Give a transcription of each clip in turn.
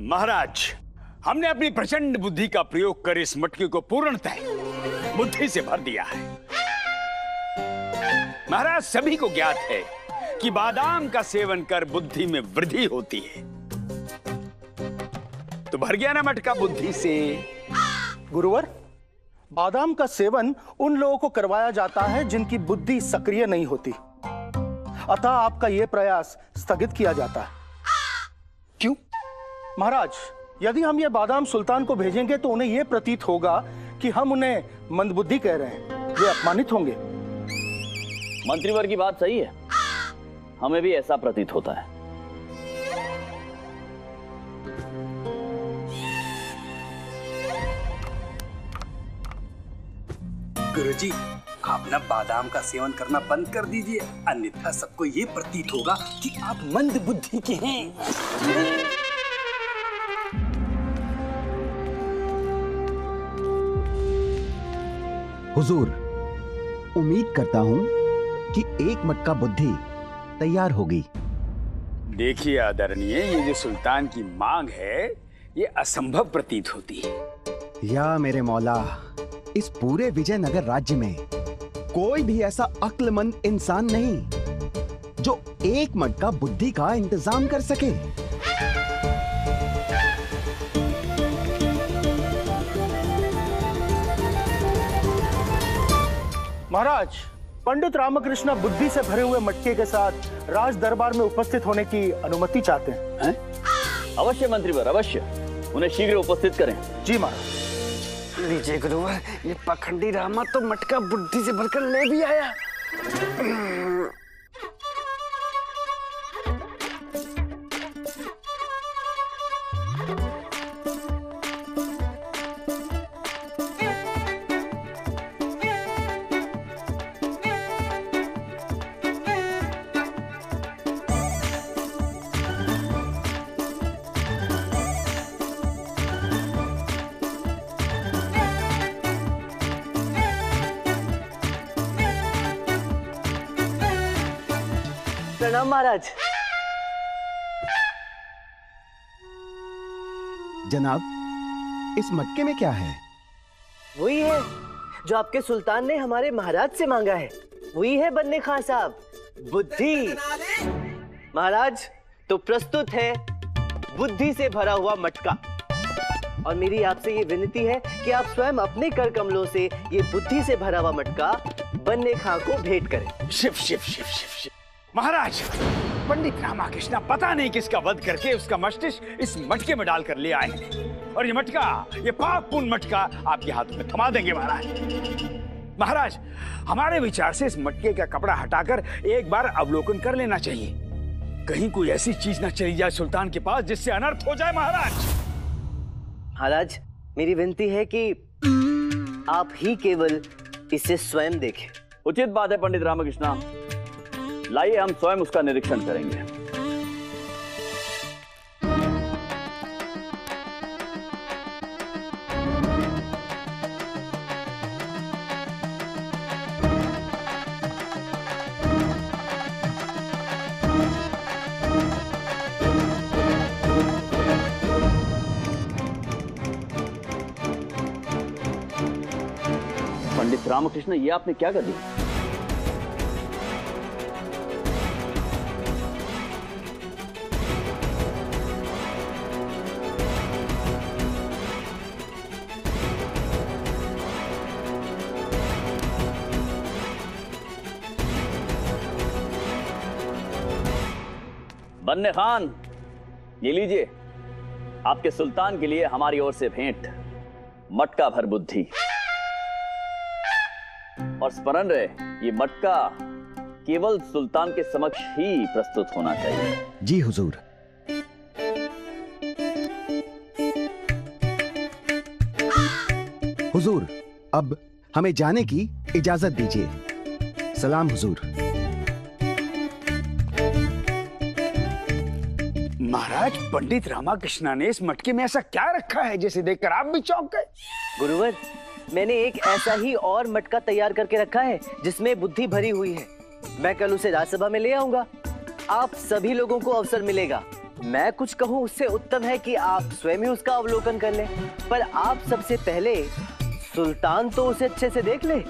महाराज, हमने अपनी प्रचंड बुद्धि का प्रयोग कर इस मटके को पूर्णतः बुद्धि से भर दिया है। महाराज, सभी को ज्ञात है कि बादाम का सेवन कर बुद्धि में वृद्धि होती है। तो भर गया ना मटका बुद्धि से। गुरुवर, बादाम का सेवन उन लोगों को करवाया जाता है जिनकी बुद्धि सक्रिय नहीं होती, अतः आपका यह प्रयास स्थगित किया जाता है। क्यों? महाराज, यदि हम ये बादाम सुल्तान को भेजेंगे तो उन्हें यह प्रतीत होगा कि हम उन्हें मंदबुद्धि कह रहे हैं। वे अपमानित होंगे। मंत्रीवर की बात सही है, हमें भी ऐसा प्रतीत होता है। गुरुजी, आप ना बादाम का सेवन करना बंद कर दीजिए, अन्यथा सबको ये प्रतीत होगा कि आप मंद बुद्धि के हैं। हुजूर, उम्मीद करता हूं कि एक मटका बुद्धि तैयार होगी। देखिए आदरणीय, ये जो सुल्तान की मांग है ये असंभव प्रतीत होती है। या मेरे मौला, इस पूरे विजयनगर राज्य में कोई भी ऐसा अक्लमंद इंसान नहीं जो एक मटका बुद्धि का इंतजाम कर सके। महाराज, पंडित रामकृष्ण बुद्धि से भरे हुए मटके के साथ राज दरबार में उपस्थित होने की अनुमति चाहते हैं। अवश्य मंत्रीवर, अवश्य, उन्हें शीघ्र उपस्थित करें। जी महाराज। लीजिए गुरुवर, ये पखंडी रामा तो मटका बुद्धि से भरकर ले भी आया। प्रणाम महाराज। जनाब, इस मटके में क्या है? वही है जो आपके सुल्तान ने हमारे महाराज से मांगा है। वही है बन्ने खां साहब, बुद्धि। महाराज, तो प्रस्तुत है बुद्धि से भरा हुआ मटका। और मेरी आपसे ये विनती है कि आप स्वयं अपने कर कमलों से ये बुद्धि से भरा हुआ मटका बन्ने खां को भेंट करें। शिव शिव शिव शिव शिव। महाराज, पंडित रामकृष्ण पता नहीं किसका वध करके उसका मस्तिष्क इस मटके में डालकर ले आए हैं। और ये मटका, ये पाप पुण्य मटका आपके हाथ में थमा देंगे महाराज। महाराज, हमारे विचार से इस मटके का कपड़ा हटाकर एक बार अवलोकन कर लेना चाहिए। कहीं कोई ऐसी चीज ना चली जाए सुल्तान के पास जिससे अनर्थ हो जाए। महाराज, मेरी विनती है कि आप ही केवल इसे स्वयं देखें। उचित बात है पंडित रामकृष्ण, लाइए हम स्वयं उसका निरीक्षण करेंगे। पंडित रामकृष्ण, ये आपने क्या कर दिया? बन्ने खान, ये लीजिए, आपके सुल्तान के लिए हमारी ओर से भेंट, मटका भर बुद्धि। और स्मरण रहे, ये मटका केवल सुल्तान के समक्ष ही प्रस्तुत होना चाहिए। जी हुजूर। हुजूर, अब हमें जाने की इजाजत दीजिए। सलाम हुजूर। महाराज, पंडित रामकृष्ण ने इस मटके में ऐसा क्या रखा है जिसे देखकर आप भी चौंक गए? गुरुवर, मैंने एक ऐसा ही और मटका तैयार करके रखा है जिसमें बुद्धि भरी हुई है। मैं कल उसे राजसभा में ले आऊंगा। आप सभी लोगों को अवसर मिलेगा मैं कुछ कहूं उससे उत्तम है कि आप स्वयं ही उसका अवलोकन कर लें। पर आप सबसे पहले सुल्तान तो उसे अच्छे से देख ले।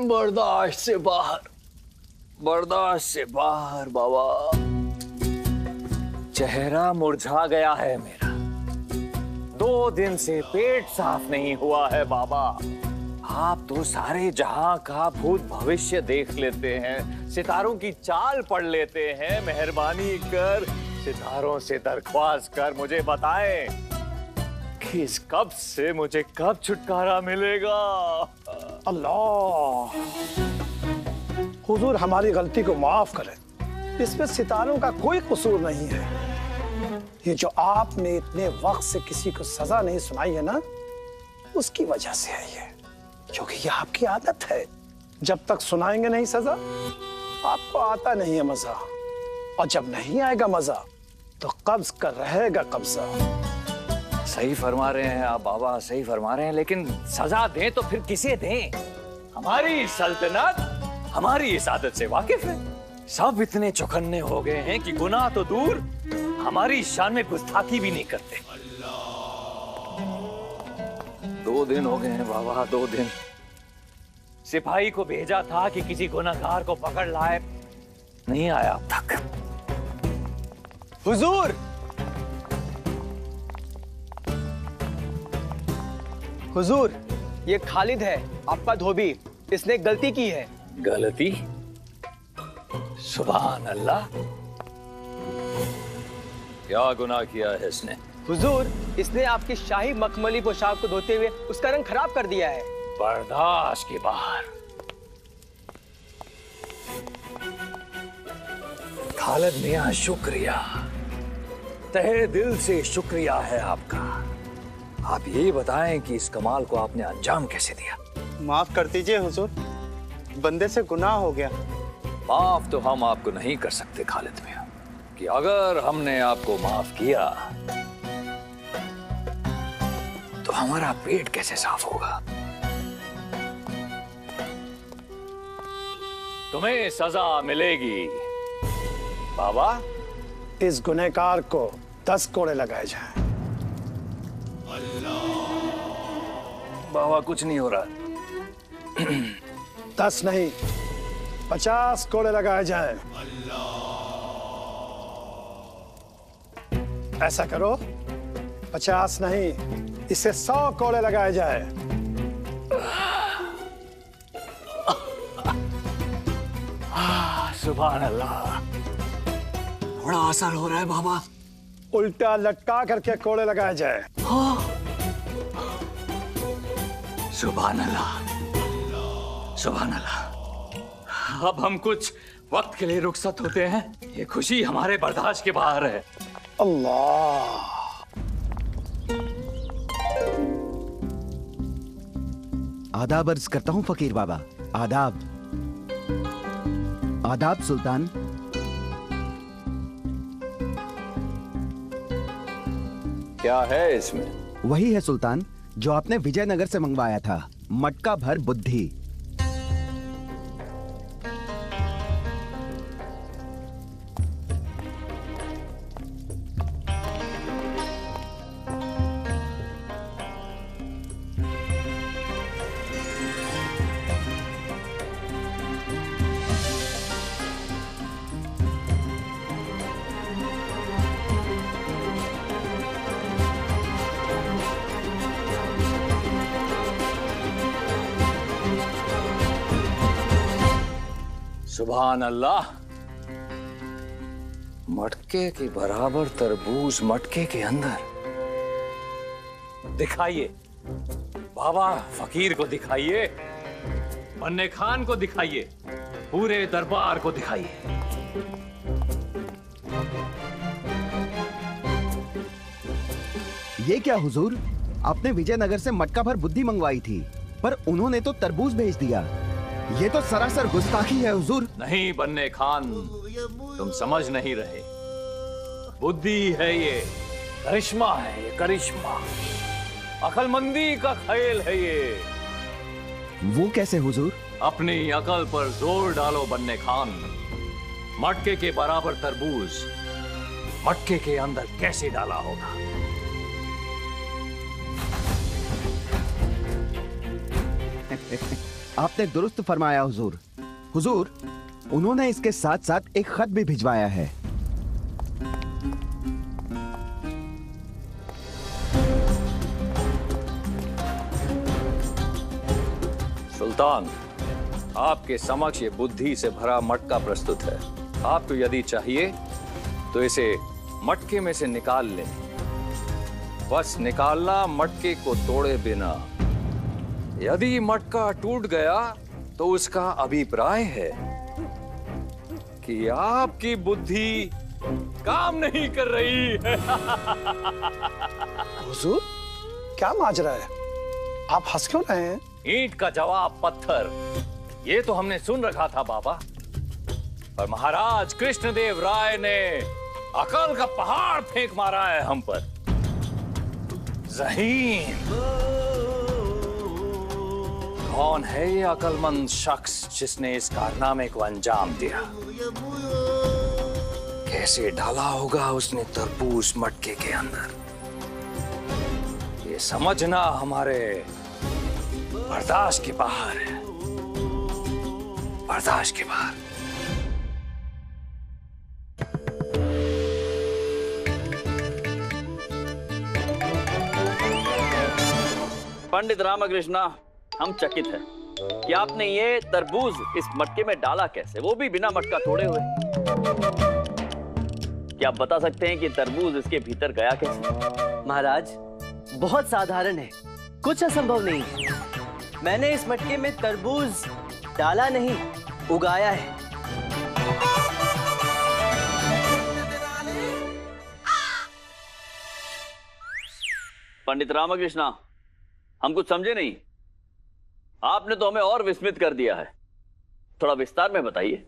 बर्दाश्त से बाहर, बर्दाश्त से बाहर बाबा। चेहरा मुरझा गया है मेरा। 2 दिन से पेट साफ नहीं हुआ है बाबा। आप तो सारे जहां का भूत भविष्य देख लेते हैं, सितारों की चाल पढ़ लेते हैं। मेहरबानी कर सितारों से दरख्वास्त कर मुझे बताएं कि इस कब्ज से मुझे कब छुटकारा मिलेगा। अल्लाह, हुजूर हमारी गलती को माफ करें। इसमें सितारों का कोई कसूर नहीं है। ये जो आपने इतने वक्त से किसी को सजा नहीं सुनाई है ना, उसकी वजह से है ये, क्योंकि ये आपकी आदत है। जब तक सुनाएंगे नहीं सजा, आपको आता नहीं है मजा, और जब नहीं आएगा मजा तो कब्ज कर रहेगा कब्जा। सही फरमा रहे हैं आप बाबा, सही फरमा रहे हैं, लेकिन सजा दें तो फिर किसे दें? हमारी सल्तनत हमारी इस आदत से वाकिफ है। सब इतने चौकन्ने हो गए हैं कि गुनाह तो दूर, हमारी शान में गुस्ताखी भी नहीं करते। 2 दिन हो गए हैं बाबा, 2 दिन। सिपाही को भेजा था कि किसी गुनहगार को पकड़ लाए, नहीं आया अब तक। हुजूर, हुजूर, ये खालिद है, आपका धोबी। इसने गलती की है। गलती? सुभान अल्लाह, क्या गुनाह किया है इसने? हुजूर, इसने आपकी शाही मखमली पोशाक को धोते हुए उसका रंग खराब कर दिया है। बर्दाश्त के बाहर। खालिद मियां, शुक्रिया, तहे दिल से शुक्रिया है आपका। आप ये बताएं कि इस कमाल को आपने अंजाम कैसे दिया? माफ कर दीजिए हुजूर, बंदे से गुनाह हो गया। माफ तो हम आपको नहीं कर सकते खालिद मियां, कि अगर हमने आपको माफ किया तो हमारा पेट कैसे साफ होगा? तुम्हें सजा मिलेगी बाबा। इस गुनहगार को 10 कोड़े लगाए जाएं। बाबा कुछ नहीं हो रहा। 10 नहीं, 50 कोड़े लगाए जाएं। ऐसा करो, 50 नहीं, इसे 100 कोड़े लगाए जाएं। सुभान अल्लाह, बड़ा असर हो रहा है बाबा। उल्टा लटका करके कोड़े लगाए जाएं। सुभान अल्लाह, सुभान अल्लाह। अब हम कुछ वक्त के लिए रुखसत होते हैं। ये खुशी हमारे बर्दाश्त के बाहर है। अल्लाह, आदाब अर्ज करता हूँ फकीर बाबा। आदाब। आदाब सुल्तान। क्या है इसमें? वही है सुल्तान जो आपने विजयनगर से मंगवाया था, मटका भर बुद्धि। सुभान अल्लाह। मटके के बराबर तरबूज मटके के अंदर। दिखाइए बाबा, फकीर को दिखाइए, बन्ने खान को दिखाइए, पूरे दरबार को दिखाइए। ये क्या हुजूर, आपने विजयनगर से मटका भर बुद्धि मंगवाई थी, पर उन्होंने तो तरबूज भेज दिया। ये तो सरासर गुस्ताखी है हुजूर। नहीं बन्ने खान, तुम समझ नहीं रहे। बुद्धि है ये, करिश्मा है ये, करिश्मा, अकलमंदी का खेल है ये। वो कैसे हुजूर? अपनी अकल पर जोर डालो बन्ने खान। मटके के बराबर तरबूज मटके के अंदर कैसे डाला होगा? आपने दुरुस्त फरमाया हुजूर। हुजूर, उन्होंने इसके साथ साथ एक खत भी भिजवाया है। सुल्तान, आपके समक्ष ये बुद्धि से भरा मटका प्रस्तुत है। आपको यदि चाहिए तो इसे मटके में से निकाल लें। बस निकालना, मटके को तोड़े बिना। यदि मटका टूट गया तो उसका अभिप्राय है कि आपकी बुद्धि काम नहीं कर रही है। हुजूर, क्या माजरा है? आप हंस क्यों रहे हैं? ईंट का जवाब पत्थर, ये तो हमने सुन रखा था बाबा, पर महाराज कृष्णदेव राय ने अकल का पहाड़ फेंक मारा है हम पर। ज़हीन, कौन है ये अकलमंद शख्स जिसने इस कारनामे को अंजाम दिया? कैसे डाला होगा उसने तरबूज मटके के अंदर? ये समझना हमारे बर्दाश्त के बाहर है, बर्दाश्त के बाहर। पंडित रामकृष्णा, हम चकित हैं कि आपने ये तरबूज इस मटके में डाला कैसे, वो भी बिना मटका तोड़े हुए। क्या आप बता सकते हैं कि तरबूज इसके भीतर गया कैसे? महाराज, बहुत साधारण है, कुछ असंभव नहीं है। मैंने इस मटके में तरबूज डाला नहीं, उगाया है। पंडित रामकृष्णा, हम कुछ समझे नहीं। आपने तो हमें और विस्मित कर दिया है, थोड़ा विस्तार में बताइए।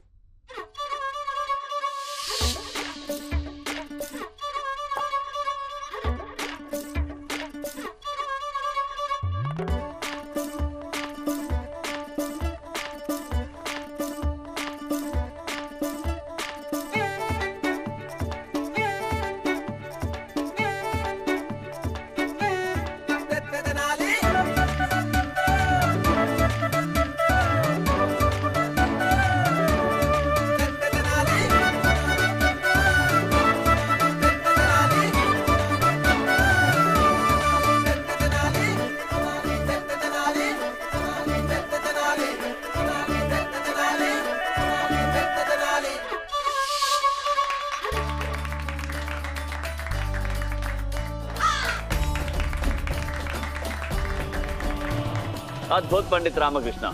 अद्भुत पंडित रामकृष्णा,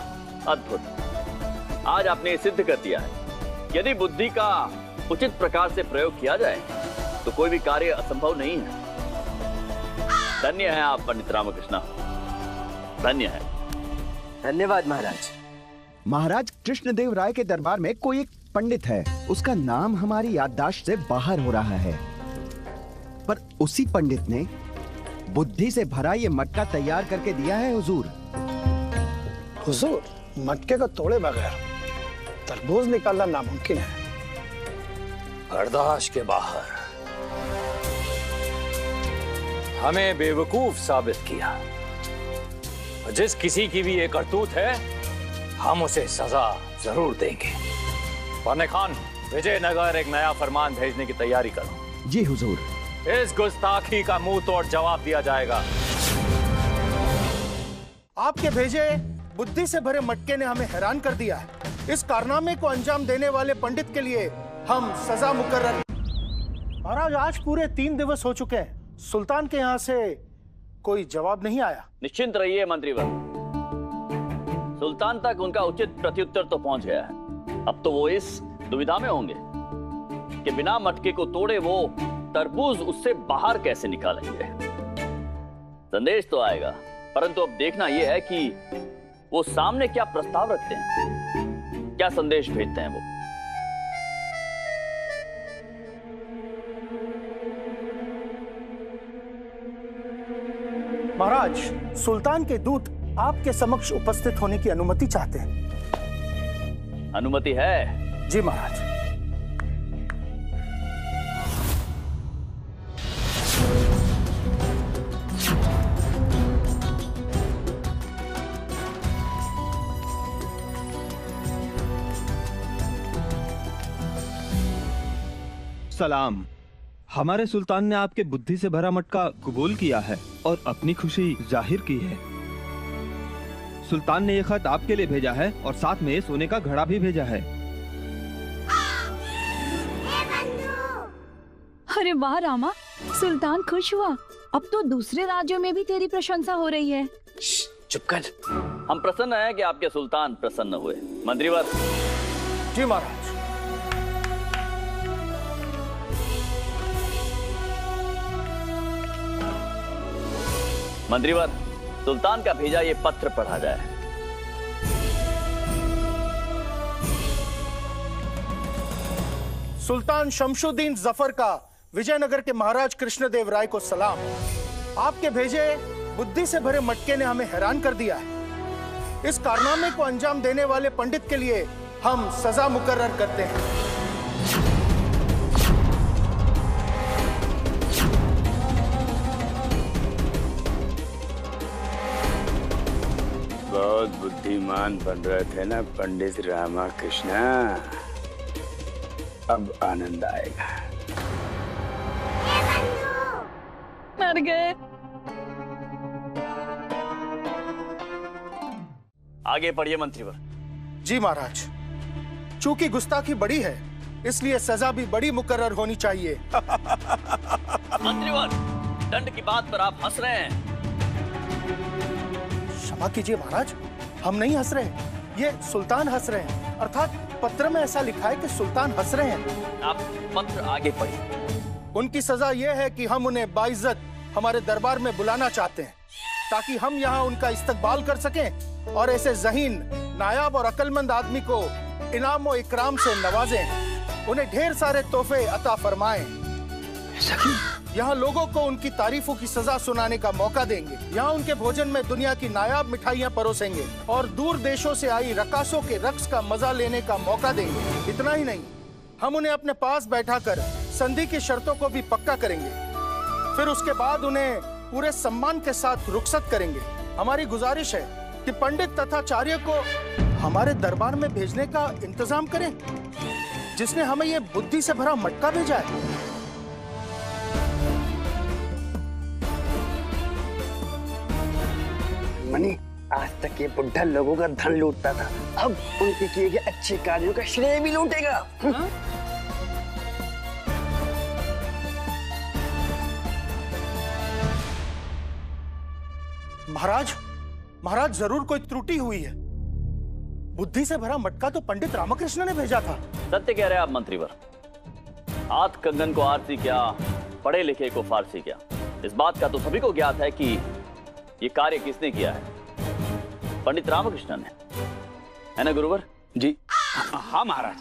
अद्भुत। आज आपने ये सिद्ध कर दिया है, यदि बुद्धि का उचित प्रकार से प्रयोग किया जाए तो कोई भी कार्य असंभव नहीं है। धन्य है आप पंडित रामकृष्णा, धन्य है। धन्यवाद महाराज। महाराज कृष्णदेव राय के दरबार में कोई एक पंडित है, उसका नाम हमारी याददाश्त से बाहर हो रहा है, पर उसी पंडित ने बुद्धि से भरा ये मटका तैयार करके दिया है हुजूर। हुजूर, मटके को तोड़े बगैर तरबूज निकालना नामुमकिन है। बर्दाश्त के बाहर। हमें बेवकूफ साबित किया। जिस किसी की भी ये करतूत है, हम उसे सजा जरूर देंगे। बन्ने खान, विजयनगर एक नया फरमान भेजने की तैयारी करो। जी हुजूर। इस गुस्ताखी का मुंह तोड़ जवाब दिया जाएगा। आपके भेजे बुद्धि से भरे मटके ने हमें हैरान कर दिया है। इस कारनामे को अंजाम देने वाले पंडित के लिए हम सजा मुकर्रर। महाराज, आज पूरे 3 दिवस हो चुके हैं, सुल्तान के यहाँ से कोई जवाब नहीं आया। निश्चिंत रहिए मंत्रीवर, सुल्तान तक उनका उचित प्रत्युत्तर तो पहुंच गया है। अब तो वो इस दुविधा में होंगे कि बिना मटके को तोड़े वो तरबूज उससे बाहर कैसे निकालेंगे। संदेश तो आएगा, परंतु अब देखना यह है कि वो सामने क्या प्रस्ताव रखते हैं, क्या संदेश भेजते हैं वो। महाराज, सुल्तान के दूत आपके समक्ष उपस्थित होने की अनुमति चाहते हैं। अनुमति है? जी महाराज। सलाम। हमारे सुल्तान ने आपके बुद्धि से भरा मटका कबूल किया है और अपनी खुशी जाहिर की है। सुल्तान ने यह खत आपके लिए भेजा है और साथ में सोने का घड़ा भी भेजा है। अरे वाह रामा, सुल्तान खुश हुआ। अब तो दूसरे राज्यों में भी तेरी प्रशंसा हो रही है। चुप कर। हम प्रसन्न हैं कि आपके सुल्तान प्रसन्न हुए। मंत्रीवर। जी महाराज। मंत्रीवर, सुल्तान का भेजा ये पत्र पढ़ा जाए। सुल्तान शमशुद्दीन जफर का विजयनगर के महाराज कृष्णदेव राय को सलाम। आपके भेजे बुद्धि से भरे मटके ने हमें हैरान कर दिया है। इस कारनामे को अंजाम देने वाले पंडित के लिए हम सजा मुकर्रर करते हैं। बहुत बुद्धिमान बन रहे थे ना पंडित रामाकृष्ण, अब आनंद आएगा। मर गए। आगे पढ़िए मंत्रीवर। जी महाराज, चूंकि गुस्ताखी बड़ी है इसलिए सजा भी बड़ी मुकर्रर होनी चाहिए। मंत्रीवर, दंड की बात पर आप हंस रहे हैं। क्षमा कीजिए महाराज, हम नहीं हंस रहे, ये सुल्तान हंस रहे हैं। अर्थात पत्र में ऐसा लिखा है कि सुल्तान हंस रहे हैं। आप पत्र आगे पढ़िए। उनकी सजा यह है कि हम उन्हें बाइज्जत हमारे दरबार में बुलाना चाहते हैं ताकि हम यहाँ उनका इस्तकबाल कर सकें और ऐसे ज़हीन, नायाब और अक्लमंद आदमी को इनाम और इकराम से नवाजें, उन्हें ढेर सारे तोहफे अता फरमाएं। यहाँ लोगों को उनकी तारीफों की सजा सुनाने का मौका देंगे। यहाँ उनके भोजन में दुनिया की नायाब मिठाइयाँ परोसेंगे और दूर देशों से आई रकासों के रक्स का मजा लेने का मौका देंगे। इतना ही नहीं, हम उन्हें अपने पास बैठाकर संधि की शर्तों को भी पक्का करेंगे। फिर उसके बाद उन्हें पूरे सम्मान के साथ रुखसत करेंगे। हमारी गुजारिश है कि पंडित तथा आचार्य को हमारे दरबार में भेजने का इंतजाम करें, जिसने हमें ये बुद्धि से भरा मटका भेजा है। मनी, आज तक ये बुढ़ा लोगों का धन लूटता था, अब उनके किए गए अच्छे कार्यों का श्रेय भी लूटेगा। महाराज जरूर कोई त्रुटि हुई है। बुद्धि से भरा मटका तो पंडित रामकृष्ण ने भेजा था। सत्य कह रहे हैं आप मंत्रीवर। हाथ कंगन को आरसी क्या, पढ़े लिखे को फारसी क्या। इस बात का तो सभी को ज्ञात है कि ये कार्य किसने किया है, पंडित रामकृष्ण ने, है ना गुरुवर? जी हाँ महाराज,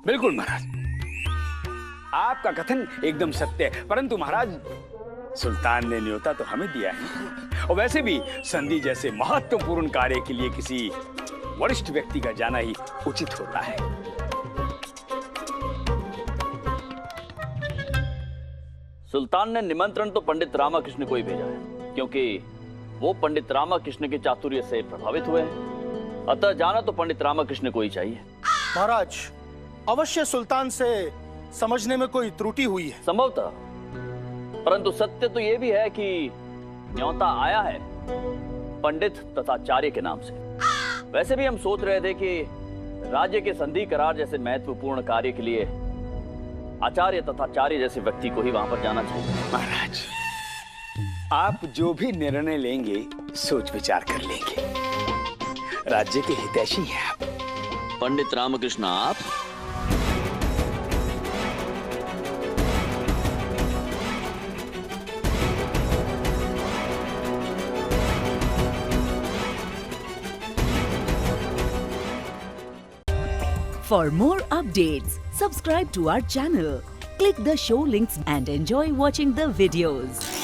बिल्कुल महाराज, आपका कथन एकदम सत्य है। परंतु महाराज, सुल्तान ने न्योता तो हमें दिया है, और वैसे भी संधि जैसे महत्वपूर्ण कार्य के लिए किसी वरिष्ठ व्यक्ति का जाना ही उचित होता है। सुल्तान ने निमंत्रण तो पंडित रामकृष्ण को ही भेजा है, क्योंकि वो पंडित रामकृष्ण के चातुर्य से प्रभावित हुए हैं। अतः जाना तो पंडित रामकृष्ण को ही चाहिए। महाराज, अवश्य सुल्तान से समझने में कोई त्रुटि हुई है। संभवतः, परंतु सत्य तो यह भी है कि न्योता आया है पंडित तथा आचार्य के नाम से। वैसे भी हम सोच रहे थे कि राज्य के संधि करार जैसे महत्वपूर्ण कार्य के लिए आचार्य तथा आचार्य जैसे व्यक्ति को ही वहां पर जाना चाहिए। महाराज, आप जो भी निर्णय लेंगे सोच विचार कर लेंगे। राज्य के हितैषी हैं आप। पंडित रामकृष्ण, आप For more updates, subscribe to our channel, click the show links and enjoy watching the videos.